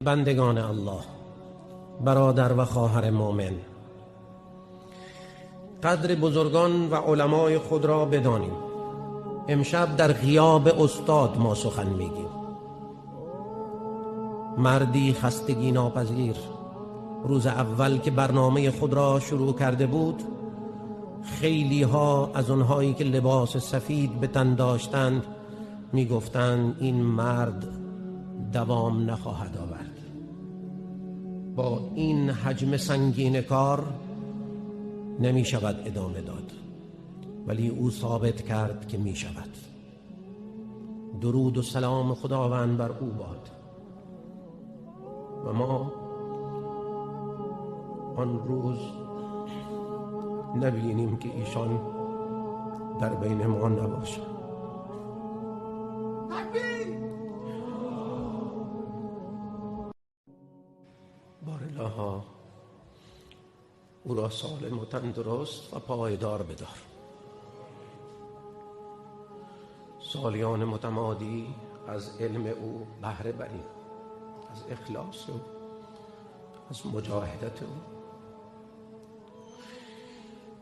بندگان الله، برادر و خواهر مؤمن، قدر بزرگان و علمای خود را بدانیم. امشب در غیاب استاد ما سخن میگیم. مردی خستگی ناپذیر روز اول که برنامه خود را شروع کرده بود، خیلی ها از اونهایی که لباس سفید به تن داشتند میگفتند این مرد دوام نخواهد آورد. با این حجم سنگین کار نمی شود ادامه داد، ولی او ثابت کرد که می شود. درود و سلام خداوند بر او باد. و ما آن روز نبینیم که ایشان در بین ما نباشد. بارالله او را سالم و تندرست و پایدار بدار. سالیان متمادی از علم او بهره بریم، از اخلاص او، از مجاهدت او.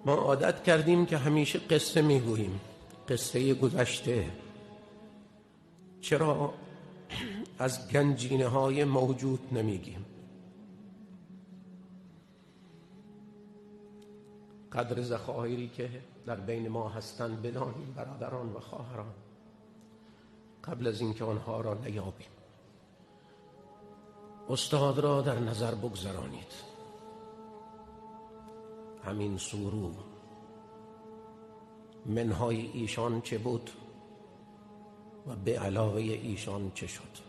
ما عادت کردیم که همیشه قصه میگوییم، قصه گذشته. چرا از گنجینه های موجود نمیگیم؟ قدر ذخایری که در بین ما هستند بدانیم برادران و خواهران، قبل از اینکه آنها را نیابیم. استاد را در نظر بگذارانید. همین سورو منهای ایشان چه بود و به علاوه ایشان چه شد؟